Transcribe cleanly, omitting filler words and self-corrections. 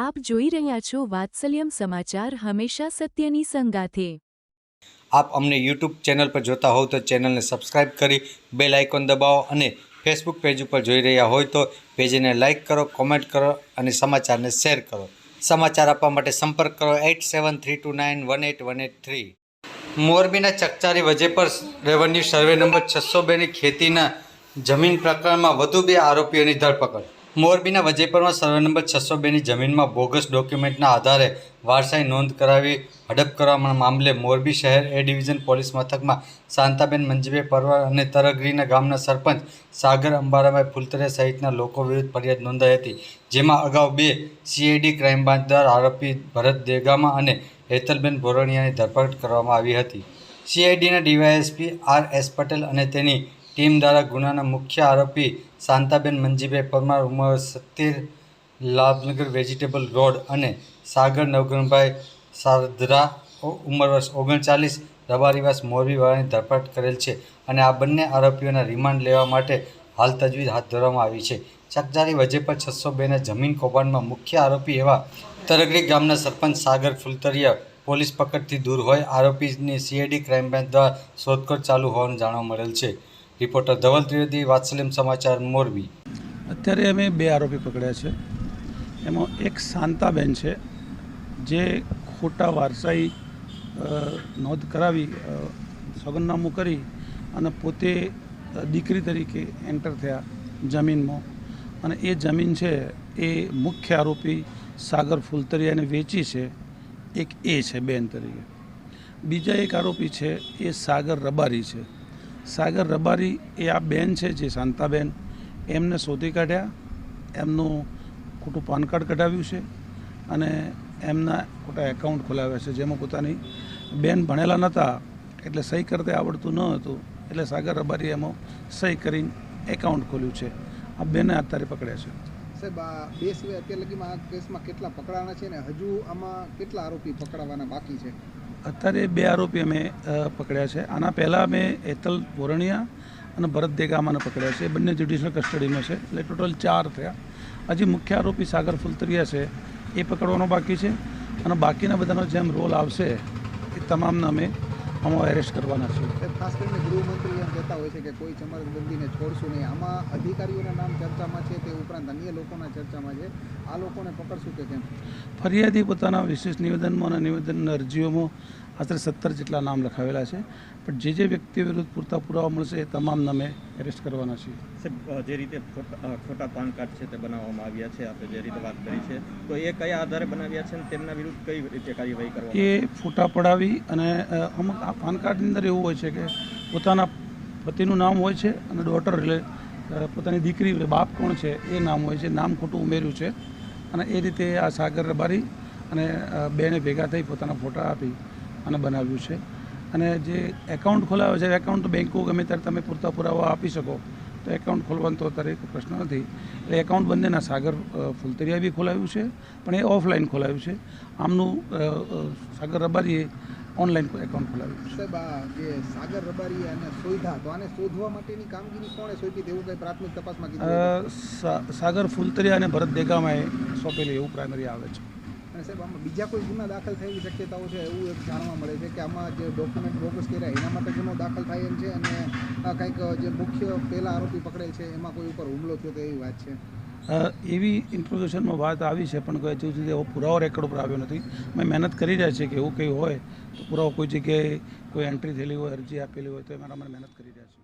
આપ જોઈ રહ્યા છો વાત્સલ્યમ સમાચાર, હંમેશા સત્યની સંગાથે। આપ અમને યુટ્યુબ ચેનલ પર જોતા હોવ તો ચેનલને સબસ્ક્રાઇબ કરી બેલ આઇકોન દબાવો અને ફેસબુક પેજ ઉપર જોઈ રહ્યા હોય તો પેજને લાઇક કરો, કોમેન્ટ કરો અને સમાચારને શેર કરો। સમાચાર આપવા માટે સંપર્ક કરો 8732918183। મોરબીના ચકચારી વજેપર રેવન્યુ સર્વે નંબર 602ની ખેતીના જમીન પ્રકરણમાં વધુ 2 આરોપીઓની ધરપકડ। મોરબીના વજેપરમાં સર્વે નંબર 602ની જમીનમાં બોગસ ડોક્યુમેન્ટના આધારે વારસાઈ નોંધ કરાવી હડપ કરવા મામલે મોરબી શહેર એ ડિવિઝન પોલીસ મથકમાં શાંતાબેન મંજીભાઈ પરવાર અને તરગરીના ગામના સરપંચ સાગર અંબારાભાઈ ફુલતરિયા સહિતના લોકો વિરુદ્ધ ફરિયાદ નોંધાઈ હતી, જેમાં અગાઉ 2 સીઆઈડી ક્રાઇમ બ્રાન્ચ દ્વારા આરોપી ભરત દેગામા અને હેતલબેન ભોરણિયાની ધરપકડ કરવામાં આવી હતી। સીઆઈડીના ડીવાયએસપી આર.એસ. પટેલ અને તેની ટીમ દ્વારા ગુનાના મુખ્ય આરોપી શાંતાબેન મંજીભાઈ પરમાર ઉંમર 70, લાભનગર વેજીટેબલ રોડ અને સાગર નવગણભાઈ સારધરા ઉંમર વર્ષ 39, રબારીવાસ મોરબી વાળાની ધરપકડ કરેલ છે અને આ બંને આરોપીઓના રિમાન્ડ લેવા માટે હાલ તજવીજ હાથ ધરવામાં આવી છે। ચકચારી વજેપર 602ના જમીન કૌભાંડમાં મુખ્ય આરોપી એવા તરગરી ગામના સરપંચ સાગર ફુલતરિયા પોલીસ પકડથી દૂર હોય આરોપીની સીઆઈડી ક્રાઇમ બ્રાન્ચ દ્વારા શોધખોળ ચાલુ હોવાનું જાણવા મળેલ છે। રિપોર્ટર ધવલ ત્રિવેદી, વાત્સલ્યમ સમાચાર, મોરબી। અત્યારે અમે 2 આરોપી પકડ્યા છે। એમાં એક શાંતાબેન છે જે ખોટા વારસાઈ નોંધ કરાવી સોગંદનામું કરી અને પોતે દીકરી તરીકે એન્ટર થયા જમીનમાં અને એ જમીન છે એ મુખ્ય આરોપી સાગર ફુલતરિયાને વેચી છે, એક એ છે બેન તરીકે। બીજા એક આરોપી છે એ સાગર રબારી છે। સાગર રબારી એ આ બેન છે જે શાંતાબેન એમને શોધી કાઢ્યા, એમનું ખોટું પાન કાર્ડ કઢાવ્યું છે અને એમના ખોટા એકાઉન્ટ ખોલાવ્યા છે, જેમાં પોતાની બેન ભણેલા નહોતા એટલે સહી કરતા આવડતું ન હતું એટલે સાગર રબારી એમાં સહી કરીને એકાઉન્ટ ખોલ્યું છે। આ બેને અત્યારે પકડ્યા છે। સાહેબ, આ 2 સિવાય અત્યાર લગીમાં આ કેસમાં કેટલા પકડાણા છે ને હજુ આમાં કેટલા આરોપી પકડાવાના બાકી છે? અત્યારે 2 આરોપી અમે પકડ્યા છે। આના પહેલાં અમે હેતલ ભોરણિયા અને ભરત દેગામાને પકડ્યા છે, બંને જ્યુડિશિયલ કસ્ટડીમાં છે એટલે ટોટલ 4 થયા। હજી મુખ્ય આરોપી સાગર ફુલતરિયા છે એ પકડવાનો બાકી છે અને બાકીના બધાનો જેમ રોલ આવશે એ તમામને અમે આમાં એરેસ્ટ કરવાના છીએ। ખાસ કરીને ગૃહમંત્રી એમ કહેતા હોય છે કે કોઈ ચમરબંધીને છોડશું નહીં, આમાં અધિકારીઓના નામ ચર્ચામાં છે, તે ઉપરાંત અન્ય લોકોના ચર્ચામાં છે, આ લોકોને પકડશું કે કેમ? ફરિયાદી પોતાના વિશેષ નિવેદનમાં અને નિવેદન અરજીઓમાં આશરે 17 જેટલા નામ લખાવેલા છે, પણ જે વ્યક્તિઓ વિરુદ્ધ પૂરતા પુરાવા મળશે એ તમામને અમે એરેસ્ટ કરવાના છીએ। સાહેબ, જે રીતે ખોટા પાન કાર્ડ છે તે બનાવવામાં આવ્યા છે, આપણે જે રીતે વાત કરી છે, તો એ કયા આધારે બનાવ્યા છે અને તેમના વિરુદ્ધ કઈ રીતે કાર્યવાહી કરવામાં? એ ફોટા પડાવી અને અમુક આ પાન કાર્ડની અંદર એવું હોય છે કે પોતાના પતિનું નામ હોય છે અને ડોટર એટલે પોતાની દીકરી એટલે બાપ કોણ છે એ નામ હોય છે, નામ ખોટું ઉમેર્યું છે અને એ રીતે આ સાગર રબારી અને બેને ભેગા થઈ પોતાના ફોટા આપી અને બનાવ્યું છે। અને જે એકાઉન્ટ ખોલાવે છે એકાઉન્ટ બેંકો ગમે ત્યારે તમે પૂરતા પુરાવા આપી શકો તો એકાઉન્ટ ખોલવાનો તો અત્યારે એક પ્રશ્ન નથી, એટલે એકાઉન્ટ બંનેના સાગર ફુલતરિયા બી ખોલાવ્યું છે પણ એ ઓફલાઈન ખોલાવ્યું છે, આમનું સાગર રબારીએ ઓનલાઈન એકાઉન્ટ ખોલાવ્યું છે। સાહેબ, આ જે સાગર રબારી અને શોધા, તો આને શોધવા માટેની કામગીરી કોણે સોંપી તેવું કંઈ પ્રાથમિક તપાસમાં કીધું? સાગર ફુલતરિયા અને ભરત દેગામાએ સોંપેલી એવું પ્રાઇમરી આવે છે। અને સાહેબ, આમાં બીજા કોઈ ગુના દાખલ થવાની શક્યતાઓ છે એવું એક જાણવા મળે છે કે આમાં જે ડોક્યુમેન્ટ બોગસ કર્યા એના માટે ગુનો દાખલ થાય એમ છે અને કંઈક જે મુખ્ય પહેલા આરોપી પકડેલ છે એમાં કોઈ ઉપર હુમલો થયો તો એવી વાત છે? એવી ઇન્ટ્રોડક્શનમાં વાત આવી છે પણ કોઈ હજુ સુધી એવો પુરાવો રેકોર્ડ ઉપર આવ્યો નથી। અમે મહેનત કરી રહ્યા છીએ કે એવું કંઈ હોય તો પુરાવો કોઈ જગ્યાએ કોઈ એન્ટ્રી થયેલી હોય, અરજી આપેલી હોય તો એમાં અમે મહેનત કરી રહ્યા છીએ।